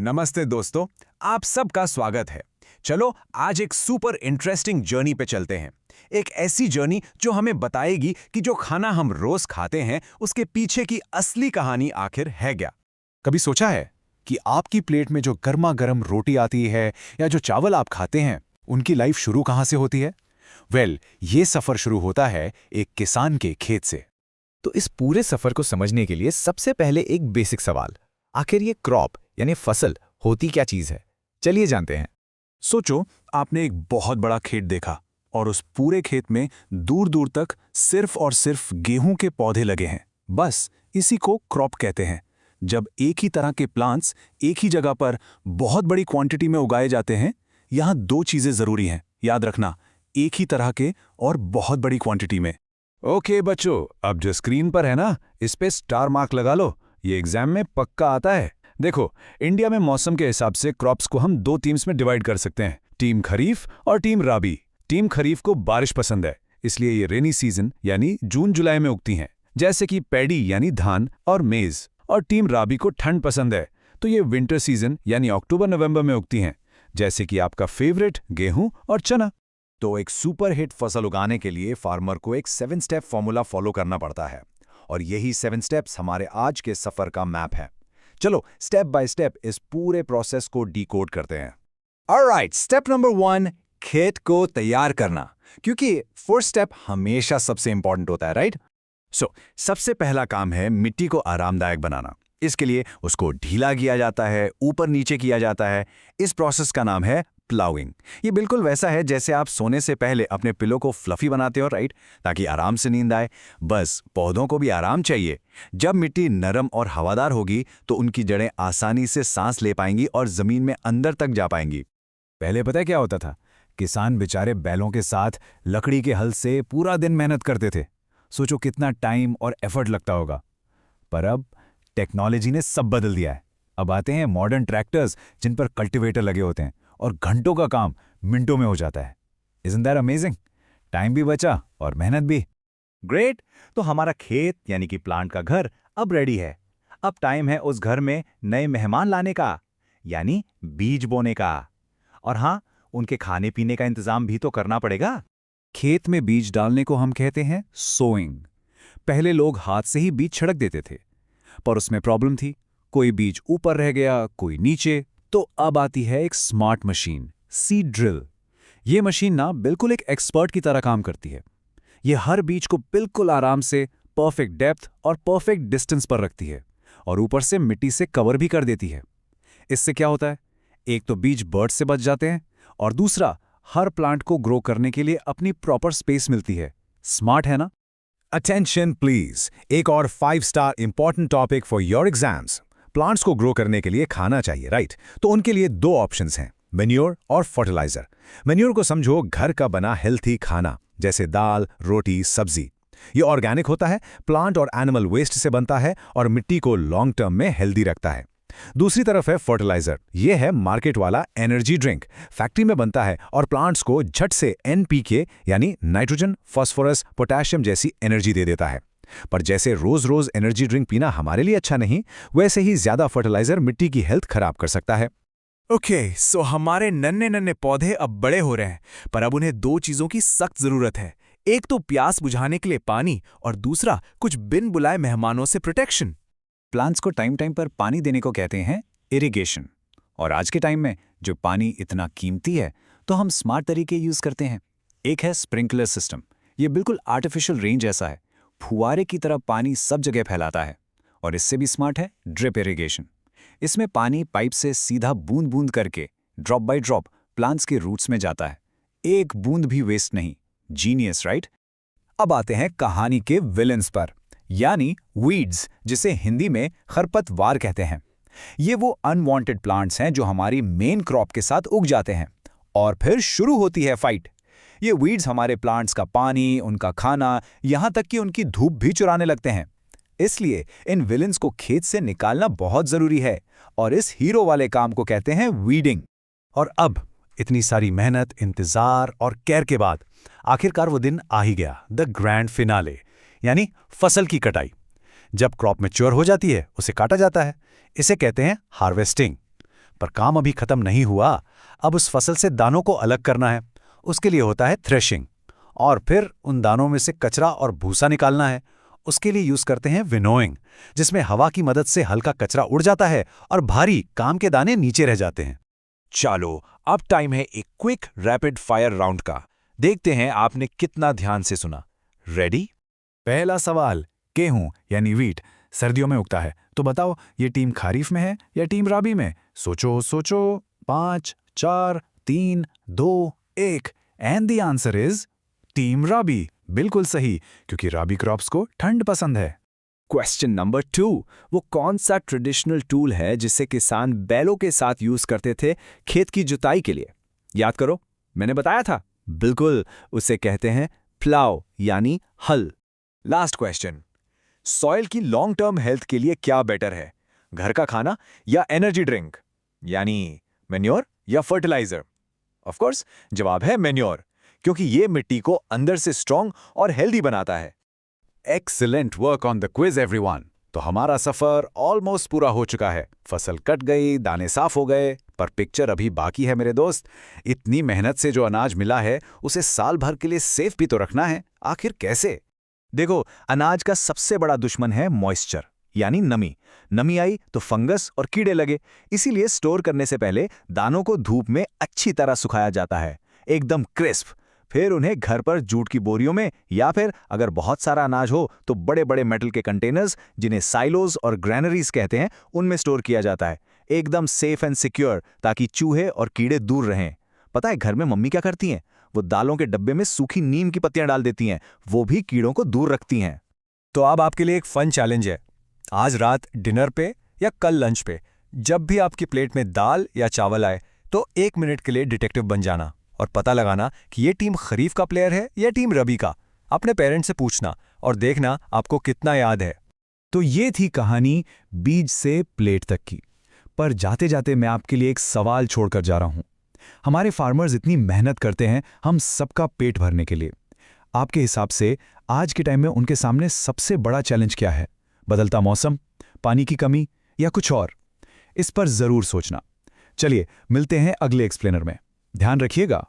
नमस्ते दोस्तों, आप सबका स्वागत है। चलो आज एक सुपर इंटरेस्टिंग जर्नी पे चलते हैं। एक ऐसी जर्नी जो हमें बताएगी कि जो खाना हम रोज खाते हैं उसके पीछे की असली कहानी आखिर है क्या। कभी सोचा है कि आपकी प्लेट में जो गर्मा गर्म रोटी आती है या जो चावल आप खाते हैं उनकी लाइफ शुरू कहाँ से होती है? ये सफर शुरू होता है एक किसान के खेत से। तो इस पूरे सफर को समझने के लिए सबसे पहले एक बेसिक सवाल, आखिर ये क्रॉप यानी फसल होती क्या चीज है? चलिए जानते हैं। सोचो, आपने एक बहुत बड़ा खेत देखा और उस पूरे खेत में दूर दूर तक सिर्फ और सिर्फ गेहूं के पौधे लगे हैं। बस इसी को क्रॉप कहते हैं। जब एक ही तरह के प्लांट्स एक ही जगह पर बहुत बड़ी क्वांटिटी में उगाए जाते हैं, यहां दो चीजें जरूरी हैं, याद रखना, एक ही तरह के और बहुत बड़ी क्वांटिटी में। ओके बच्चों, अब जो स्क्रीन पर है ना, इस पे स्टार मार्क लगा लो, ये एग्जाम में पक्का आता है। देखो, इंडिया में मौसम के हिसाब से क्रॉप्स को हम दो टीम्स में डिवाइड कर सकते हैं, टीम खरीफ और टीम राबी। टीम खरीफ को बारिश पसंद है, इसलिए ये रेनी सीजन यानी जून जुलाई में उगती हैं, जैसे कि पैडी यानी धान और मेज। और टीम राबी को ठंड पसंद है, तो ये विंटर सीजन यानी अक्टूबर नवंबर में उगती हैं, जैसे कि आपका फेवरेट गेहूं और चना। तो एक सुपर हिट फसल उगाने के लिए फार्मर को एक 7 स्टेप फॉर्मूला फॉलो करना पड़ता है, और यही 7 स्टेप्स हमारे आज के सफर का मैप है। चलो स्टेप बाय स्टेप इस पूरे प्रोसेस को डिकोड करते हैं। ऑलराइट, स्टेप नंबर 1, खेत को तैयार करना, क्योंकि फर्स्ट स्टेप हमेशा सबसे इंपॉर्टेंट होता है, राइट? सबसे पहला काम है मिट्टी को आरामदायक बनाना। इसके लिए उसको ढीला किया जाता है, ऊपर नीचे किया जाता है। इस प्रोसेस का नाम है प्लाउइंग। ये बिल्कुल वैसा है जैसे आप सोने से पहले अपने पिलो को फ्लफी बनाते हो, राइट, ताकि आराम से नींद आए। बस पौधों को भी आराम चाहिए। जब मिट्टी नरम और हवादार होगी तो उनकी जड़ें आसानी से सांस ले पाएंगी और जमीन में अंदर तक जा पाएंगी। पहले पता है क्या होता था? किसान बेचारे बैलों के साथ लकड़ी के हल से पूरा दिन मेहनत करते थे। सोचो कितना टाइम और एफर्ट लगता होगा। पर अब टेक्नोलॉजी ने सब बदल दिया है। अब आते हैं मॉडर्न ट्रैक्टर्स जिन पर कल्टीवेटर लगे होते हैं और घंटों का काम मिनटों में हो जाता है। Isn't that amazing? टाइम भी बचा और मेहनत भी। ग्रेट, तो हमारा खेत यानी कि प्लांट का घर अब रेडी है। अब टाइम है उस घर में नए मेहमान लाने का, यानी बीज बोने का। और हाँ, उनके खाने पीने का इंतजाम भी तो करना पड़ेगा। खेत में बीज डालने को हम कहते हैं सोइंग। पहले लोग हाथ से ही बीज छिड़क देते थे, पर उसमें प्रॉब्लम थी। कोई बीज ऊपर रह गया, कोई नीचे। तो अब आती है एक स्मार्ट मशीन, सीड ड्रिल। ये मशीन ना बिल्कुल एक एक्सपर्ट की तरह काम करती है। ये हर बीज को बिल्कुल आराम से परफेक्ट डेप्थ और परफेक्ट डिस्टेंस पर रखती है, और ऊपर से मिट्टी से कवर भी कर देती है। इससे क्या होता है? एक तो बीज बर्ड से बच जाते हैं, और दूसरा, हर प्लांट को ग्रो करने के लिए अपनी प्रॉपर स्पेस मिलती है। स्मार्ट है ना? अटेंशन प्लीज, एक और 5 star important topic for your exams. Plants को ग्रो करने के लिए खाना चाहिए, राइट? तो उनके लिए 2 ऑप्शंस हैं, मैन्योर और फर्टिलाइजर। मैन्योर को समझो घर का बना हेल्थी खाना, जैसे दाल, रोटी, सब्जी। ये ऑर्गेनिक होता है, प्लांट और एनिमल वेस्ट से बनता है और मिट्टी को लॉन्ग टर्म में हेल्दी रखता है। दूसरी तरफ है फर्टिलाइजर। ये है मार्केट वाला एनर्जी ड्रिंक, फैक्ट्री में बनता है और प्लांट्स को झट से एनपीके यानी नाइट्रोजन, फास्फोरस, पोटेशियम जैसी एनर्जी दे देता है। पर जैसे रोज रोज एनर्जी ड्रिंक पीना हमारे लिए अच्छा नहीं, वैसे ही ज्यादा फर्टिलाइजर मिट्टी की हेल्थ खराब कर सकता है। ओके, सो हमारे नन्हे नन्हे पौधे अब बड़े हो रहे हैं, पर अब उन्हें 2 चीजों की सख्त जरूरत है। एक तो प्यास बुझाने के लिए पानी, और दूसरा कुछ बिन बुलाए मेहमानों से प्रोटेक्शन। प्लांट्स को टाइम टाइम पर पानी देने को कहते हैं इरिगेशन। और आज के टाइम में जो पानी इतना कीमती है, तो हम स्मार्ट तरीके यूज करते हैं। एक है स्प्रिंकलर सिस्टम। ये बिल्कुल आर्टिफिशियल रेन जैसा है, फुवारे की तरह पानी सब जगह फैलाता है। और इससे भी स्मार्ट है ड्रिप इरिगेशन। इसमें पानी पाइप से सीधा बूंद बूंद करके ड्रॉप बाय ड्रॉप प्लांट्स के रूट्स में जाता है। एक बूंद भी वेस्ट नहीं। Genius, right? अब आते हैं कहानी के विलेंस पर, यानी वीड्स, जिसे हिंदी में खरपतवार कहते हैं। ये वो अनवांटेड प्लांट्स हैं जो हमारी मेन क्रॉप के साथ उग जाते हैं, और फिर शुरू होती है फाइट। ये वीड्स हमारे प्लांट्स का पानी, उनका खाना, यहां तक कि उनकी धूप भी चुराने लगते हैं। इसलिए इन विलेंस को खेत से निकालना बहुत जरूरी है, और इस हीरो वाले काम को कहते हैं वीडिंग। और अब इतनी सारी मेहनत, इंतजार और केयर के बाद आखिरकार वो दिन आ ही गया, द ग्रैंड फिनाले, यानी फसल की कटाई। जब क्रॉप मैच्योर हो जाती है, उसे काटा जाता है। इसे कहते हैं हार्वेस्टिंग। पर काम अभी खत्म नहीं हुआ। अब उस फसल से दानों को अलग करना है। उसके लिए होता है थ्रेशिंग, और फिर उन दानों में से कचरा और भूसा निकालना है। उसके लिए यूज करते हैं विनोइंग, जिसमें हवा की मदद से हल्का कचरा उड़ जाता है और भारी काम के दाने नीचे रह जाते हैं। चलो, अब टाइम है एक क्विक रैपिड फायर राउंड का। देखते हैं आपने कितना ध्यान से सुना। रेडी? पहला सवाल, गेहूं यानी वीट सर्दियों में उगता है, तो बताओ ये टीम खारीफ में है या टीम राबी में? सोचो सोचो। 5, 4, 3, 2, 1 and the answer is team राबी। बिल्कुल सही, क्योंकि राबी क्रॉप्स को ठंड पसंद है। क्वेश्चन नंबर 2, वो कौन सा ट्रेडिशनल टूल है जिसे किसान बैलों के साथ यूज करते थे खेत की जुताई के लिए? याद करो, मैंने बताया था। बिल्कुल, उसे कहते हैं प्लाव यानी हल। लास्ट क्वेश्चन, सॉइल की लॉन्ग टर्म हेल्थ के लिए क्या बेटर है, घर का खाना या एनर्जी ड्रिंक, यानी मेन्योर या फर्टिलाइजर? ऑफ कोर्स जवाब है मेन्योर, क्योंकि ये मिट्टी को अंदर से स्ट्रांग और हेल्दी बनाता है। Excellent work on the quiz everyone. तो हमारा सफर ऑलमोस्ट पूरा हो चुका है। फसल कट गई, दाने साफ हो गए, पर पिक्चर अभी बाकी है मेरे दोस्त। इतनी मेहनत से जो अनाज मिला है उसे साल भर के लिए सेफ भी तो रखना है। आखिर कैसे? देखो, अनाज का सबसे बड़ा दुश्मन है मॉइस्चर यानी नमी। नमी आई तो फंगस और कीड़े लगे। इसीलिए स्टोर करने से पहले दानों को धूप में अच्छी तरह सुखाया जाता है, एकदम क्रिस्प। फिर उन्हें घर पर जूट की बोरियों में, या फिर अगर बहुत सारा अनाज हो तो बड़े बड़े मेटल के कंटेनर्स, जिन्हें साइलोज और ग्रैनरीज कहते हैं, उनमें स्टोर किया जाता है, एकदम सेफ एंड सिक्योर, ताकि चूहे और कीड़े दूर रहें। पता है घर में मम्मी क्या करती हैं? वो दालों के डब्बे में सूखी नीम की पत्तियां डाल देती हैं। वो भी कीड़ों को दूर रखती हैं। तो अब आपके लिए एक फन चैलेंज है। आज रात डिनर पे या कल लंच पे जब भी आपकी प्लेट में दाल या चावल आए तो 1 मिनट के लिए डिटेक्टिव बन जाना और पता लगाना कि ये टीम खरीफ का प्लेयर है या टीम रबी का। अपने पेरेंट्स से पूछना और देखना आपको कितना याद है। तो ये थी कहानी बीज से प्लेट तक की। पर जाते जाते मैं आपके लिए एक सवाल छोड़कर जा रहा हूं। हमारे फार्मर्स इतनी मेहनत करते हैं हम सबका पेट भरने के लिए। आपके हिसाब से आज के टाइम में उनके सामने सबसे बड़ा चैलेंज क्या है? बदलता मौसम, पानी की कमी या कुछ और? इस पर जरूर सोचना। चलिए मिलते हैं अगले एक्सप्लेनर में। ध्यान रखिएगा।